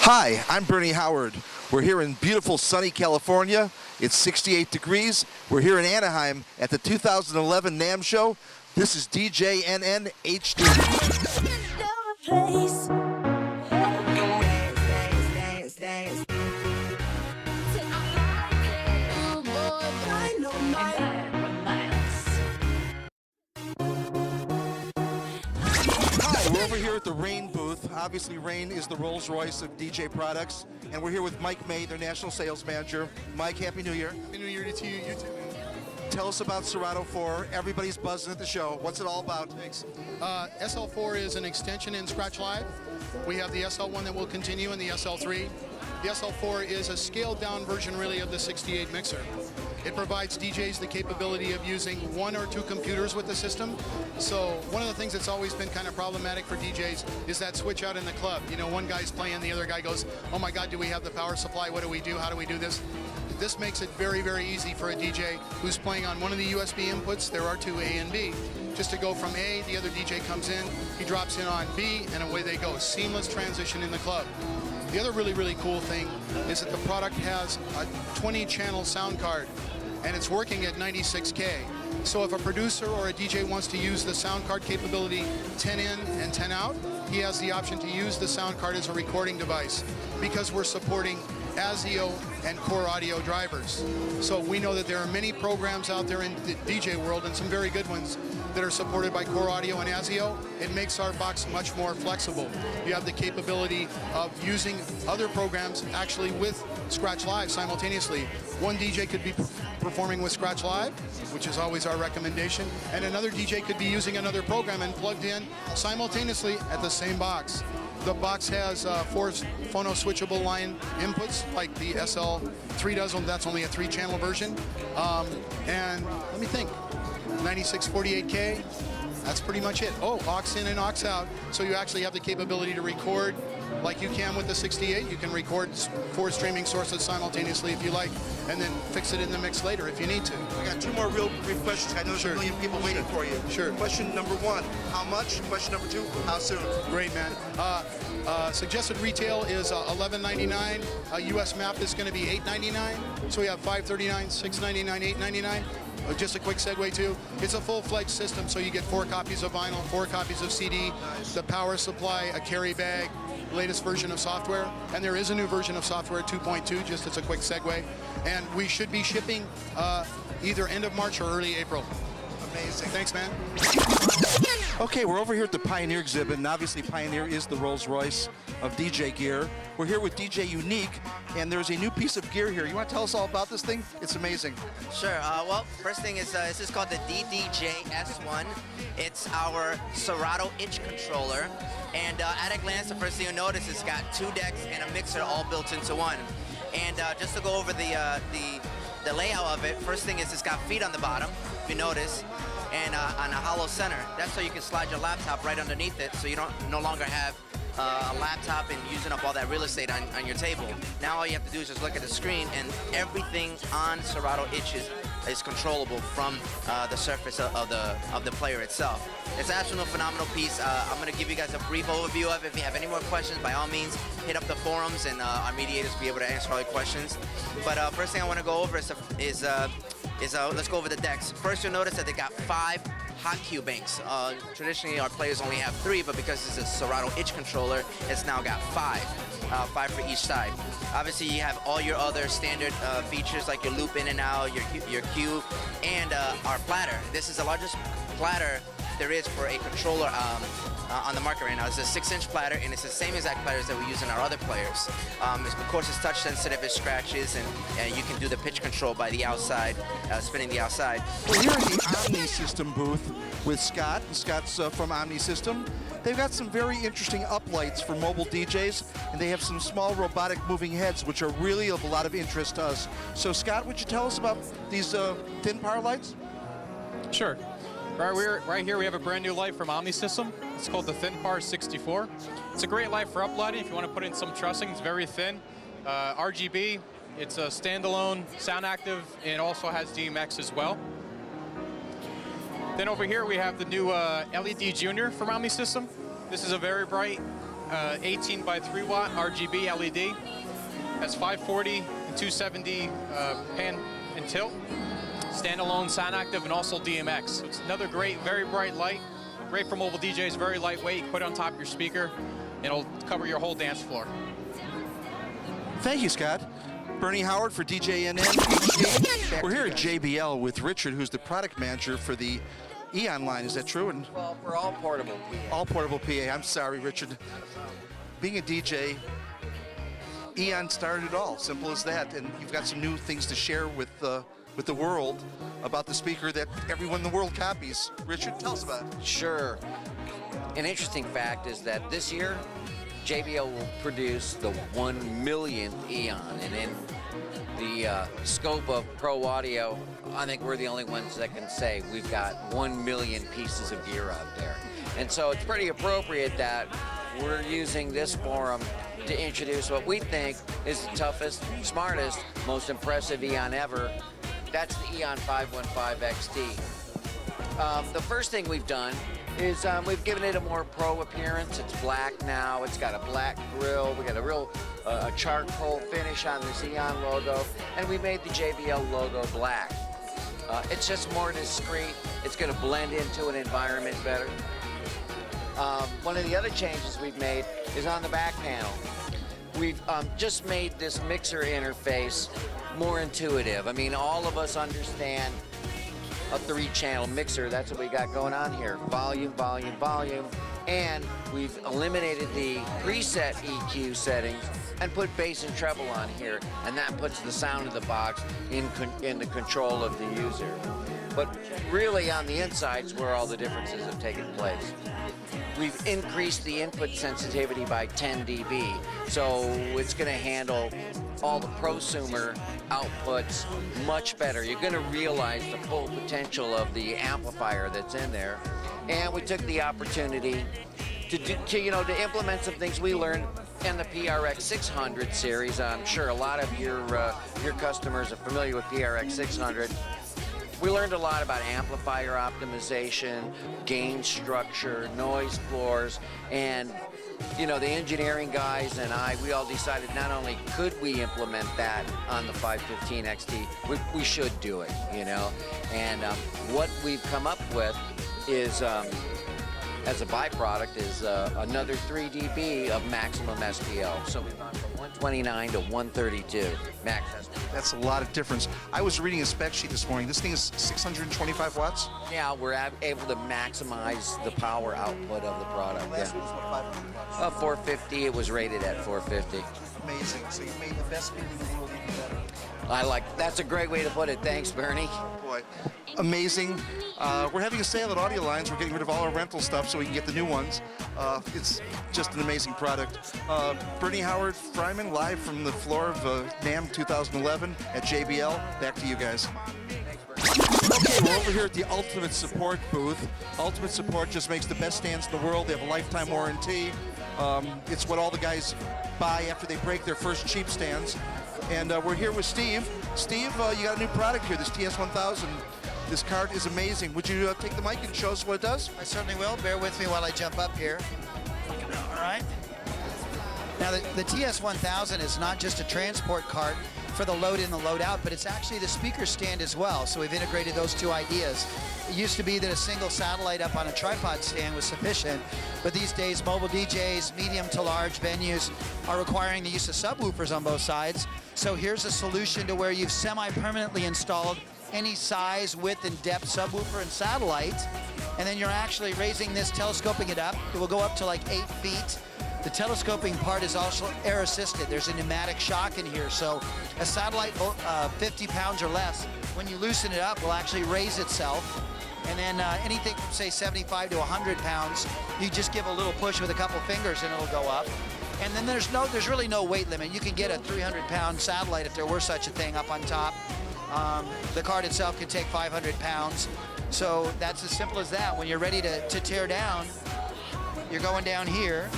Hi, I'm Bernie Howard. We're here in beautiful sunny California. It's 68 degrees. We're here in Anaheim at the 2011 NAMM show. This is DJ NN HD. Hi, we're over here at the Rane booth. Obviously, Rane is the Rolls-Royce of DJ products. And we're here with Mike May, their national sales manager. Mike, Happy New Year. Happy New Year to you too. Tell us about Serato 4. Everybody's buzzing at the show. What's it all about? Thanks. SL4 is an extension in Scratch Live. We have the SL1 that will continue and the SL3. The SL4 is a scaled down version really of the 68 mixer. It provides DJs the capability of using one or two computers with the system. So one of the things that's always been kind of problematic for DJs is that switch out in the club. You know, one guy's playing, the other guy goes, oh my God, do we have the power supply? What do we do? How do we do this? This makes it very, very easy for a DJ who's playing on one of the USB inputs. There are two, A and B. Just to go from A, the other DJ comes in, he drops in on B, and away they go. Seamless transition in the club. The other really, really cool thing is that the product has a 20-channel sound card, and it's working at 96K. So if a producer or a DJ wants to use the sound card capability 10 in and 10 out, he has the option to use the sound card as a recording device because we're supporting ASIO and Core Audio drivers. So we know that there are many programs out there in the DJ world, and some very good ones, that are supported by Core Audio and ASIO. It makes our box much more flexible. You have the capability of using other programs actually with Scratch Live simultaneously. One DJ could be performing with Scratch Live, which is always our recommendation, and another DJ could be using another program and plugged in simultaneously at the same box. The box has 4 phono switchable line inputs like the SL3 does. That's only a 3-channel version. And let me think, 9648K, that's pretty much it. Oh, aux in and aux out. So you actually have the capability to record like you can with the 68. You can record 4 streaming sources simultaneously if you like, and then fix it in the mix later if you need to. I got 2 more real brief questions. I know there's a million people waiting for you. Sure. Question number 1, how much? Question number 2, how soon? Great, man. Suggested retail is $11.99. US map is going to be $8.99. So we have $5.39, $6.99, $8.99. Just a quick segue too, it's a full-fledged system, so you get 4 copies of vinyl, 4 copies of CD, the power supply, a carry bag, latest version of software, and there is a new version of software 2.2, just as a quick segue, and we should be shipping either end of March or early April. Amazing. Thanks, man. Okay, we're over here at the Pioneer exhibit, and obviously Pioneer is the Rolls-Royce of DJ gear. We're here with DJ Unique, and there's a new piece of gear here. You want to tell us all about this thing? It's amazing. Sure. Well, first thing is this is called the DDJ-S1. It's our Serato itch controller, and at a glance, the first thing you'll notice is it's got 2 decks and a mixer all built into one. And just to go over the layout of it, first thing is it's got feet on the bottom, if you notice, and on a hollow center. That's so you can slide your laptop right underneath it, so you don't no longer have a laptop and using up all that real estate on your table. Now all you have to do is just look at the screen, and everything on Serato itch is controllable from the surface of the player itself. It's an absolutely phenomenal piece. I'm going to give you guys a brief overview of it. If you have any more questions, by all means, hit up the forums, and our mediators will be able to answer all your questions. But first thing I want to go over is let's go over the decks. First, you'll notice that they got 5 hot cue banks. Traditionally, our players only have 3, but because it's a Serato itch controller, it's now got 5. 5 for each side. Obviously, you have all your other standard features like your loop in and out, your cue, and our platter. This is the largest platter there is for a controller on the market right now. It's a 6-inch platter, and it's the same exact platters that we use in our other players. Of course, it's touch sensitive, it scratches, and you can do the pitch control by the outside, spinning the outside. We're here in the OmniSistem booth with Scott. Scott's from OmniSistem. They've got some very interesting uplights for mobile DJs, and they have some small robotic moving heads, which are really of a lot of interest to us. So, Scott, would you tell us about these thin power lights? Sure. Right here we have a brand new light from OmniSistem. It's called the Thin Power 64. It's a great light for uplighting if you want to put in some trussing. It's very thin. RGB, it's a standalone, sound active, and also has DMX as well. Then over here we have the new LED Junior from OmniSistem. This is a very bright 18 by 3 watt RGB LED. Has 540 and 270 pan and tilt. Standalone, sound active, and also DMX. So it's another great, very bright light. Great for mobile DJs, very lightweight. You can put it on top of your speaker. It'll cover your whole dance floor. Thank you, Scott. Bernie Howard for DJ NAMM. We're here at JBL with Richard, who's the product manager for the Eon line. Is that true? And Well, for all portable PA. all portable PA. I'm sorry, Richard. Being a DJ, Eon started it all. Simple as that. And you've got some new things to share with the world about the speaker that everyone in the world copies. Richard, tell us about it. Sure. An interesting fact is that this year, JBL will produce the 1 millionth Eon, and in the scope of pro audio, I think we're the only ones that can say we've got 1 million pieces of gear out there. And so it's pretty appropriate that we're using this forum to introduce what we think is the toughest, smartest, most impressive Eon ever. That's the Eon 515 XT. The first thing we've done is we've given it a more pro appearance. It's black now. It's got a black grille. We got a real charcoal finish on this Eon logo, and we made the JBL logo black. It's just more discreet. It's going to blend into an environment better. One of the other changes we've made is on the back panel. We've just made this mixer interface more intuitive. I mean, all of us understand a 3-channel mixer. That's what we got going on here. Volume, volume, volume. And we've eliminated the preset EQ settings and put bass and treble on here. And that puts the sound of the box in the control of the user. But really on the insides where all the differences have taken place. We've increased the input sensitivity by 10 dB, so it's going to handle all the prosumer outputs much better. You're going to realize the full potential of the amplifier that's in there. And we took the opportunity to implement some things we learned in the PRX 600 series. I'm sure a lot of your customers are familiar with PRX 600. We learned a lot about amplifier optimization, gain structure, noise floors, and the engineering guys and we all decided not only could we implement that on the 515 XT, we should do it, And what we've come up with is, as a byproduct, is another 3 dB of maximum SPL. So we've gone from 129 to 132 max SPL. That's a lot of difference. I was reading a spec sheet this morning. This thing is 625 watts? Yeah, we're able to maximize the power output of the product. Last one was about 500 bucks. 450, it was rated at 450. Amazing. So you made the best speaker in the world even better. That's a great way to put it. Thanks, Bernie. Boy, amazing. We're having a sale at Audio Lines. We're getting rid of all our rental stuff so we can get the new ones. It's just an amazing product. Bernie Howard Fryman, live from the floor of NAMM 2011 at JBL. Back to you guys. Okay, we're over here at the Ultimate Support booth. Ultimate Support just makes the best stands in the world. They have a lifetime warranty. It's what all the guys buy after they break their first cheap stands. And we're here with Steve. Steve, you got a new product here, this TS1000. This card is amazing. Would you take the mic and show us what it does? I certainly will. Bear with me while I jump up here. All right. Now, the TS1000 is not just a transport cart for the load in, the load out, but it's actually the speaker stand as well. So we've integrated those two ideas. It used to be that a single satellite up on a tripod stand was sufficient, but these days mobile DJs, medium to large venues are requiring the use of subwoofers on both sides. So here's a solution to where you've semi-permanently installed any size, width, and depth subwoofer and satellite, and then you're actually raising this, telescoping it up. It will go up to like 8 feet. The telescoping part is also air assisted. There's a pneumatic shock in here, so a satellite 50 pounds or less, when you loosen it up, will actually raise itself. And then anything from say 75 to 100 pounds, you just give a little push with a couple fingers and it'll go up. And then there's really no weight limit. You can get a 300-pound satellite if there were such a thing up on top. The card itself can take 500 pounds. So that's as simple as that. When you're ready to tear down, you're going down here.